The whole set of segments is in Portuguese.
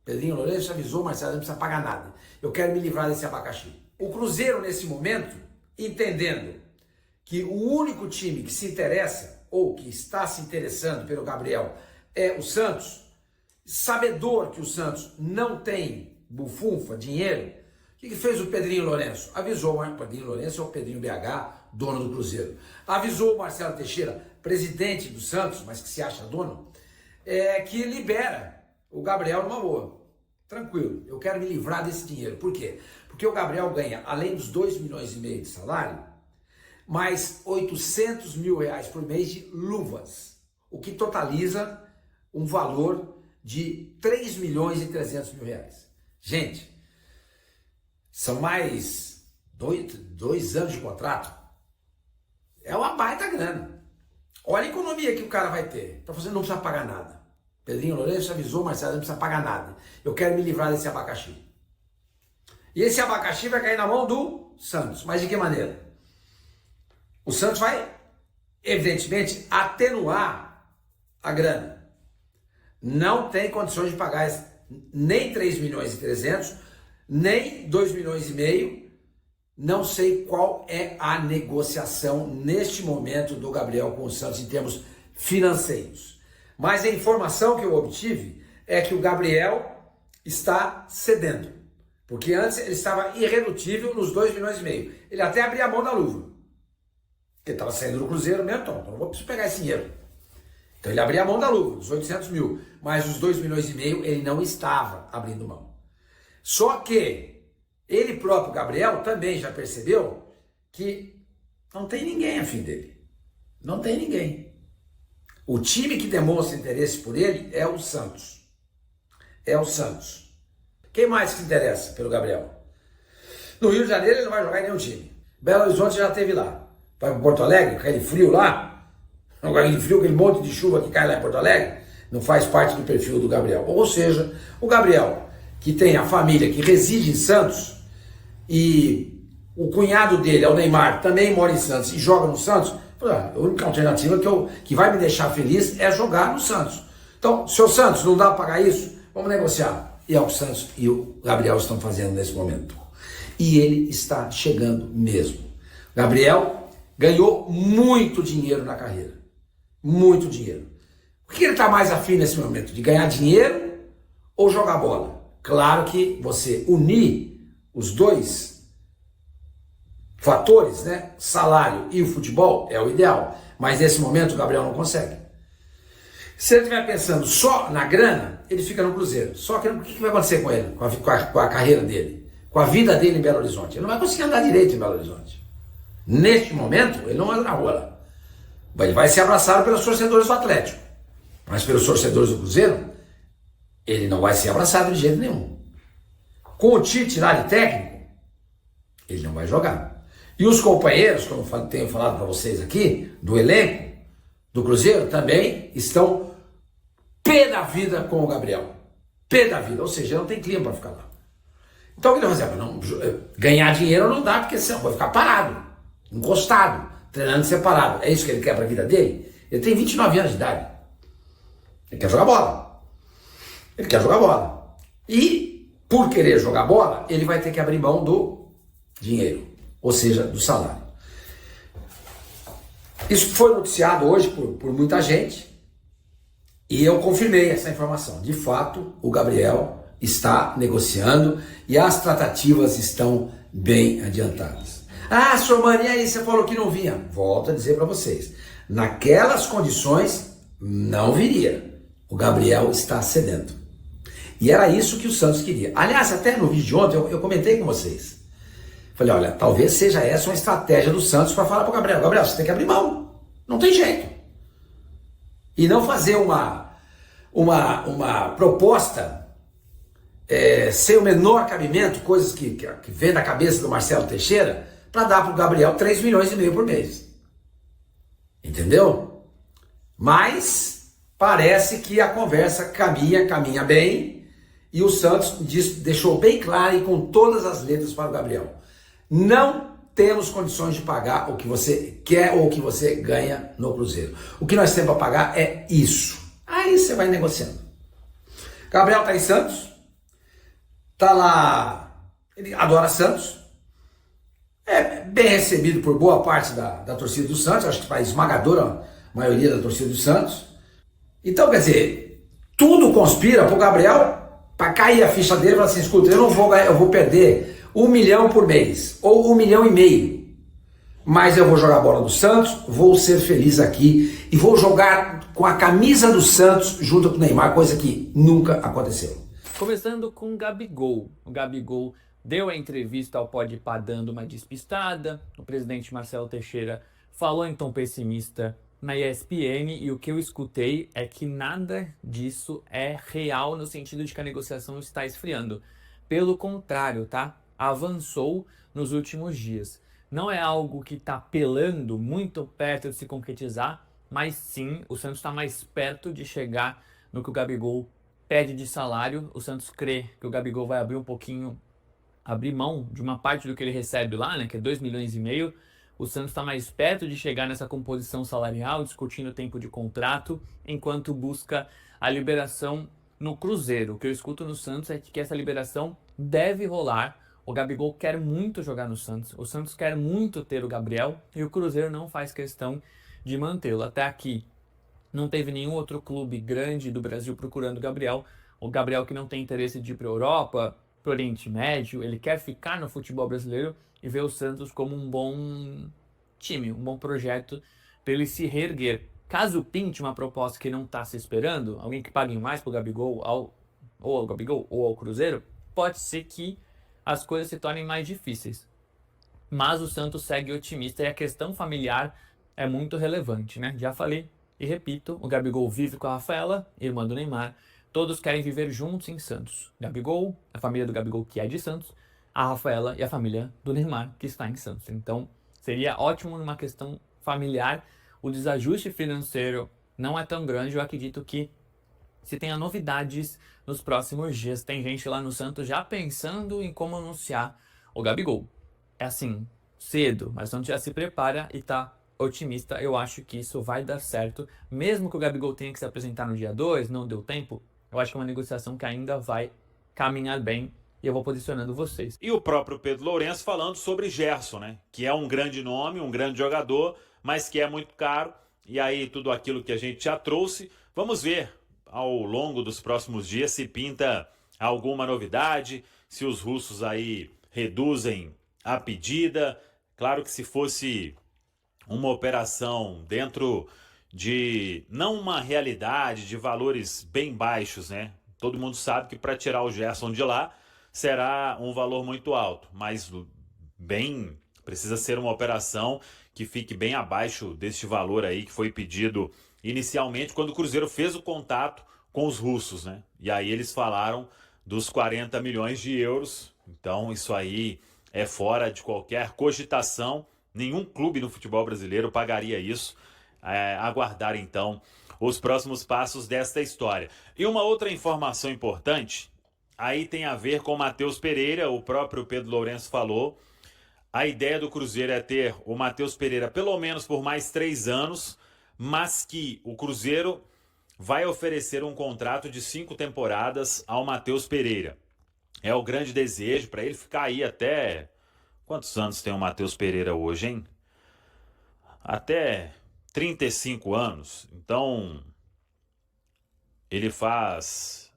Pedrinho Lourenço avisou, Marcelo, não precisa pagar nada. Eu quero me livrar desse abacaxi. O Cruzeiro, nesse momento, entendendo que o único time que se interessa, ou que está se interessando pelo Gabriel, é o Santos, sabedor que o Santos não tem bufunfa, dinheiro, o que fez o Pedrinho Lourenço? Avisou, o Pedrinho Lourenço é o Pedrinho BH, dono do Cruzeiro. Avisou o Marcelo Teixeira, presidente do Santos, mas que se acha dono, que libera o Gabriel numa boa. Tranquilo, eu quero me livrar desse dinheiro. Por quê? Porque o Gabriel ganha, além dos 2,5 milhões de salário, mais 800 mil reais por mês de luvas, o que totaliza um valor de 3 milhões e 300 mil reais. Gente, são mais dois anos de contrato. É uma baita grana. Olha a economia que o cara vai ter. Tá fazendo, não precisa pagar nada. Pedrinho Lourenço avisou, Marcelo, não precisa pagar nada. Eu quero me livrar desse abacaxi. E esse abacaxi vai cair na mão do Santos. Mas de que maneira? O Santos vai, evidentemente, atenuar a grana. Não tem condições de pagar nem 3 milhões e 300, nem 2 milhões e meio. Não sei qual é a negociação neste momento do Gabriel com o Santos em termos financeiros. Mas a informação que eu obtive é que o Gabriel está cedendo. Porque antes ele estava irredutível nos 2 milhões e meio. Ele até abria a mão da luva. Ele estava saindo do Cruzeiro mesmo, então não vou precisar pegar esse dinheiro. Então ele abria a mão da luva, os 800 mil. Mas os 2 milhões e meio ele não estava abrindo mão. Só que ele próprio, Gabriel, também já percebeu que não tem ninguém afim dele. Não tem ninguém. O time que demonstra interesse por ele é o Santos. É o Santos. Quem mais se interessa pelo Gabriel? No Rio de Janeiro ele não vai jogar em nenhum time. Belo Horizonte já esteve lá. Vai para Porto Alegre, aquele frio lá. Aquele frio, aquele monte de chuva que cai lá em Porto Alegre, não faz parte do perfil do Gabriel. Ou seja, o Gabriel, que tem a família que reside em Santos, e o cunhado dele, é o Neymar, também mora em Santos e joga no Santos, a única alternativa que vai me deixar feliz é jogar no Santos. Então, seu Santos, não dá para pagar isso? Vamos negociar. E é o que o Santos e o Gabriel estão fazendo nesse momento. E ele está chegando mesmo. Gabriel ganhou muito dinheiro na carreira. Muito dinheiro. O que ele está mais afim nesse momento? De ganhar dinheiro ou jogar bola? Claro que você unir os dois fatores, né? Salário e o futebol é o ideal. Mas nesse momento o Gabriel não consegue. Se ele estiver pensando só na grana, ele fica no Cruzeiro. Só que o que vai acontecer com ele? Com a carreira dele? Com a vida dele em Belo Horizonte? Ele não vai conseguir andar direito em Belo Horizonte. Neste momento, ele não anda na rua. Ele vai ser abraçado pelos torcedores do Atlético. Mas pelos torcedores do Cruzeiro, ele não vai ser abraçado de jeito nenhum. Com o Tite lá de técnico, ele não vai jogar. E os companheiros, como eu tenho falado para vocês aqui, do elenco do Cruzeiro, também estão pé da vida com o Gabriel. Pé da vida, ou seja, não tem clima para ficar lá. Então o que ele vai fazer? Não, ganhar dinheiro não dá, porque senão vai ficar parado, encostado, treinando separado. É isso que ele quer para a vida dele? Ele tem 29 anos de idade. Ele quer jogar bola. Ele quer jogar bola. E, por querer jogar bola, ele vai ter que abrir mão do dinheiro, ou seja, do salário. Isso foi noticiado hoje por muita gente e eu confirmei essa informação. De fato, o Gabriel está negociando e as tratativas estão bem adiantadas. Ah, senhor Mani, aí você falou que não vinha. Volto a dizer para vocês, naquelas condições não viria. O Gabriel está cedendo. E era isso que o Santos queria. Aliás, até no vídeo de ontem eu comentei com vocês. Falei, olha, talvez seja essa uma estratégia do Santos para falar para o Gabriel. Gabriel, você tem que abrir mão. Não tem jeito. E não fazer uma proposta sem o menor cabimento, coisas que vem da cabeça do Marcelo Teixeira, para dar para o Gabriel 3 milhões e meio por mês. Entendeu? Mas parece que a conversa caminha bem, e o Santos deixou bem claro e com todas as letras para o Gabriel. Não temos condições de pagar o que você quer ou o que você ganha no Cruzeiro. O que nós temos para pagar é isso. Aí você vai negociando. Gabriel está em Santos, tá lá, ele adora Santos, é bem recebido por boa parte da torcida do Santos, acho que a esmagadora maioria da torcida do Santos. Então, quer dizer, tudo conspira pro Gabriel para cair a ficha dele e falar assim, escuta, eu não vou ganhar, eu vou perder 1 milhão por mês, ou 1,5 milhão, mas eu vou jogar a bola do Santos, vou ser feliz aqui e vou jogar com a camisa do Santos junto com o Neymar, coisa que nunca aconteceu. Começando com o Gabigol. O Gabigol deu a entrevista ao Podpah dando uma despistada. O presidente Marcelo Teixeira falou em tom pessimista na ESPN e o que eu escutei é que nada disso é real no sentido de que a negociação está esfriando. Pelo contrário, tá? Avançou nos últimos dias. Não é algo que está pelando muito perto de se concretizar, mas sim, o Santos está mais perto de chegar no que o Gabigol pede de salário. O Santos crê que o Gabigol vai abrir mão de uma parte do que ele recebe lá, né, que é 2,5 milhões. O Santos está mais perto de chegar nessa composição salarial, discutindo o tempo de contrato, enquanto busca a liberação no Cruzeiro. O que eu escuto no Santos é que essa liberação deve rolar. O Gabigol quer muito jogar no Santos, o Santos quer muito ter o Gabriel e o Cruzeiro não faz questão de mantê-lo. Até aqui não teve nenhum outro clube grande do Brasil procurando o Gabriel que não tem interesse de ir para a Europa, para o Oriente Médio, ele quer ficar no futebol brasileiro e ver o Santos como um bom time, um bom projeto para ele se reerguer. Caso pinte uma proposta que não está se esperando, alguém que pague mais para o Gabigol, ou ao Gabigol ou ao Cruzeiro, pode ser que as coisas se tornem mais difíceis. Mas o Santos segue otimista e a questão familiar é muito relevante, né? Já falei e repito, o Gabigol vive com a Rafaela, irmã do Neymar. Todos querem viver juntos em Santos. Gabigol, a família do Gabigol que é de Santos, a Rafaela e a família do Neymar que está em Santos. Então, seria ótimo numa questão familiar. O desajuste financeiro não é tão grande. Eu acredito que se tenha novidades nos próximos dias. Tem gente lá no Santos já pensando em como anunciar o Gabigol. É assim, cedo, mas o Santos já se prepara e tá otimista. Eu acho que isso vai dar certo. Mesmo que o Gabigol tenha que se apresentar no dia 2, não deu tempo, eu acho que é uma negociação que ainda vai caminhar bem e eu vou posicionando vocês. E o próprio Pedro Lourenço falando sobre Gerson, né? Que é um grande nome, um grande jogador, mas que é muito caro. E aí tudo aquilo que a gente já trouxe. Vamos ver ao longo dos próximos dias se pinta alguma novidade, se os russos aí reduzem a pedida. Claro que se fosse uma operação dentro de não uma realidade de valores bem baixos, né? Todo mundo sabe que para tirar o Gerson de lá será um valor muito alto, mas bem precisa ser uma operação que fique bem abaixo deste valor aí que foi pedido inicialmente quando o Cruzeiro fez o contato com os russos, né? E aí eles falaram dos 40 milhões de euros. Então isso aí é fora de qualquer cogitação. Nenhum clube no futebol brasileiro pagaria isso. Aguardar então os próximos passos desta história. E uma outra informação importante, aí tem a ver com o Matheus Pereira, o próprio Pedro Lourenço falou. A ideia do Cruzeiro é ter o Matheus Pereira pelo menos por mais 3 anos, mas que o Cruzeiro vai oferecer um contrato de 5 temporadas ao Matheus Pereira. É o grande desejo para ele ficar aí até... Quantos anos tem o Matheus Pereira hoje, hein? Até 35 anos. Então, ele faz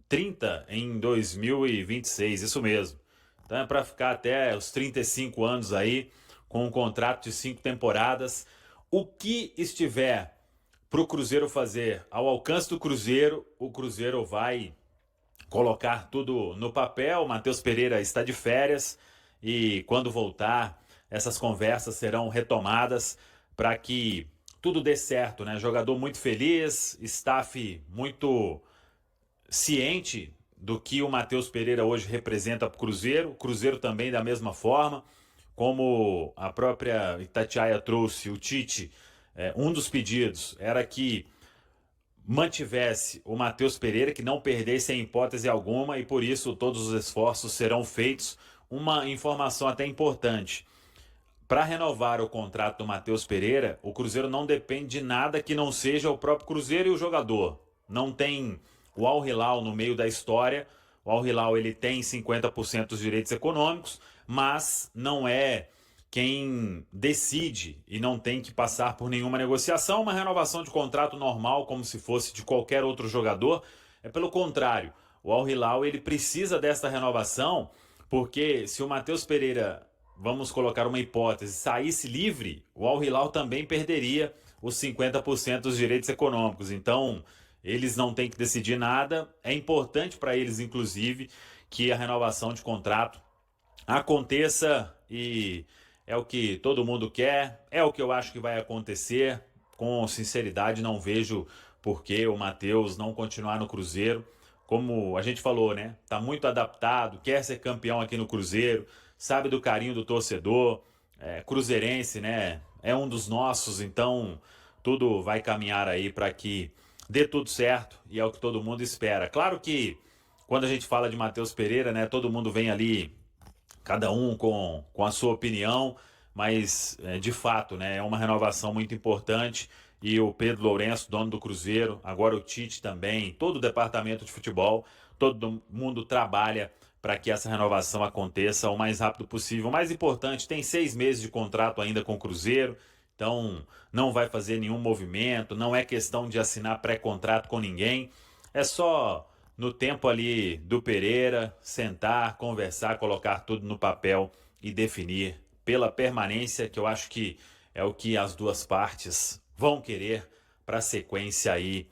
30 em 2026, isso mesmo. Então é para ficar até os 35 anos aí, com um contrato de 5 temporadas. O que estiver para o Cruzeiro fazer ao alcance do Cruzeiro, o Cruzeiro vai colocar tudo no papel. O Matheus Pereira está de férias e quando voltar, essas conversas serão retomadas para que tudo dê certo, né? Jogador muito feliz, staff muito ciente do que o Matheus Pereira hoje representa para o Cruzeiro também da mesma forma, como a própria Itatiaia trouxe, o Tite, um dos pedidos era que mantivesse o Matheus Pereira, que não perdesse em hipótese alguma, e por isso todos os esforços serão feitos. Uma informação até importante, para renovar o contrato do Matheus Pereira, o Cruzeiro não depende de nada que não seja o próprio Cruzeiro e o jogador. Não tem o Al Hilal no meio da história O Al Hilal ele tem 50% dos direitos econômicos, mas não é quem decide e não tem que passar por nenhuma negociação, uma renovação de contrato normal, como se fosse de qualquer outro jogador. É pelo contrário, o Al Hilal ele precisa dessa renovação, porque se o Matheus Pereira, vamos colocar uma hipótese, saísse livre, o Al Hilal também perderia os 50% dos direitos econômicos. Então, eles não têm que decidir nada. É importante para eles, inclusive, que a renovação de contrato aconteça e é o que todo mundo quer, é o que eu acho que vai acontecer. Com sinceridade, não vejo por que o Matheus não continuar no Cruzeiro. Como a gente falou, né? Tá muito adaptado, quer ser campeão aqui no Cruzeiro, sabe do carinho do torcedor, cruzeirense, né? É um dos nossos, então tudo vai caminhar aí para que dê tudo certo e é o que todo mundo espera. Claro que quando a gente fala de Matheus Pereira, né? Todo mundo vem ali, cada um com a sua opinião, mas de fato, né? É uma renovação muito importante. E o Pedro Lourenço, dono do Cruzeiro, agora o Tite também, todo o departamento de futebol, todo mundo trabalha para que essa renovação aconteça o mais rápido possível. O mais importante, tem 6 meses de contrato ainda com o Cruzeiro, então não vai fazer nenhum movimento, não é questão de assinar pré-contrato com ninguém, é só no tempo ali do Pereira, sentar, conversar, colocar tudo no papel e definir pela permanência, que eu acho que é o que as duas partes vão querer para a sequência aí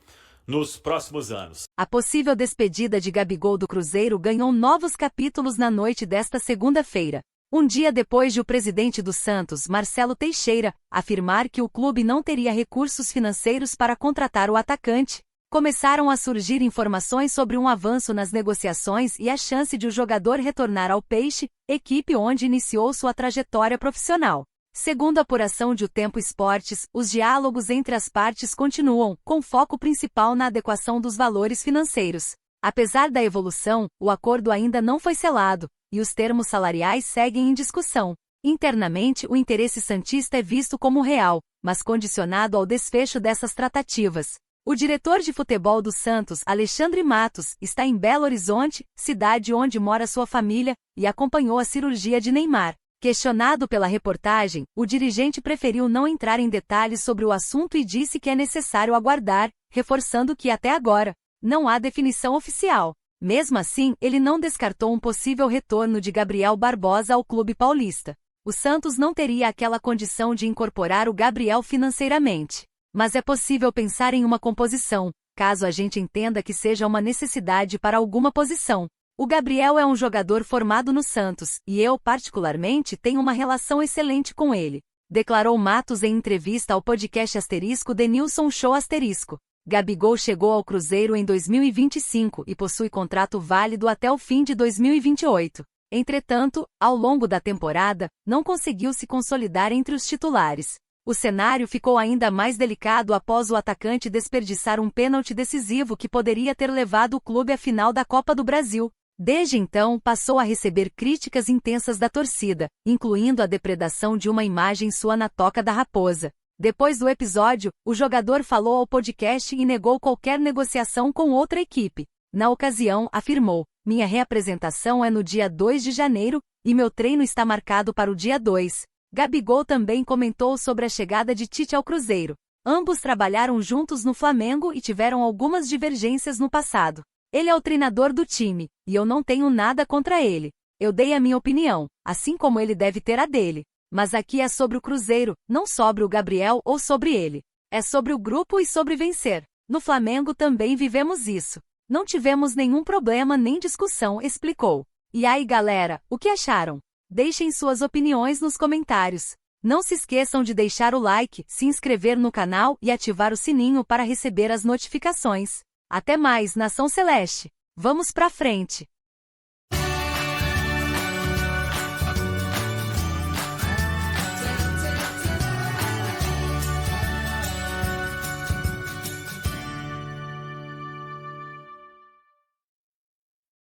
nos próximos anos. A possível despedida de Gabigol do Cruzeiro ganhou novos capítulos na noite desta segunda-feira. Um dia depois de o presidente do Santos, Marcelo Teixeira, afirmar que o clube não teria recursos financeiros para contratar o atacante, começaram a surgir informações sobre um avanço nas negociações e a chance de o jogador retornar ao Peixe, equipe onde iniciou sua trajetória profissional. Segundo a apuração de O Tempo Esportes, os diálogos entre as partes continuam, com foco principal na adequação dos valores financeiros. Apesar da evolução, o acordo ainda não foi selado, e os termos salariais seguem em discussão. Internamente, o interesse santista é visto como real, mas condicionado ao desfecho dessas tratativas. O diretor de futebol do Santos, Alexandre Matos, está em Belo Horizonte, cidade onde mora sua família, e acompanhou a cirurgia de Neymar. Questionado pela reportagem, o dirigente preferiu não entrar em detalhes sobre o assunto e disse que é necessário aguardar, reforçando que até agora não há definição oficial. Mesmo assim, ele não descartou um possível retorno de Gabriel Barbosa ao clube paulista. O Santos não teria aquela condição de incorporar o Gabriel financeiramente, mas é possível pensar em uma composição, caso a gente entenda que seja uma necessidade para alguma posição. O Gabriel é um jogador formado no Santos, e eu, particularmente, tenho uma relação excelente com ele, declarou Matos em entrevista ao podcast Asterisco Denilson Show Asterisco. Gabigol chegou ao Cruzeiro em 2025 e possui contrato válido até o fim de 2028. Entretanto, ao longo da temporada, não conseguiu se consolidar entre os titulares. O cenário ficou ainda mais delicado após o atacante desperdiçar um pênalti decisivo que poderia ter levado o clube à final da Copa do Brasil. Desde então, passou a receber críticas intensas da torcida, incluindo a depredação de uma imagem sua na Toca da Raposa. Depois do episódio, o jogador falou ao podcast e negou qualquer negociação com outra equipe. Na ocasião, afirmou: "Minha reapresentação é no dia 2 de janeiro, e meu treino está marcado para o dia 2. Gabigol também comentou sobre a chegada de Tite ao Cruzeiro. Ambos trabalharam juntos no Flamengo e tiveram algumas divergências no passado. Ele é o treinador do time, e eu não tenho nada contra ele. Eu dei a minha opinião, assim como ele deve ter a dele. Mas aqui é sobre o Cruzeiro, não sobre o Gabriel ou sobre ele. É sobre o grupo e sobre vencer. No Flamengo também vivemos isso. Não tivemos nenhum problema nem discussão", explicou. E aí, galera, o que acharam? Deixem suas opiniões nos comentários. Não se esqueçam de deixar o like, se inscrever no canal e ativar o sininho para receber as notificações. Até mais, Nação Celeste! Vamos pra frente!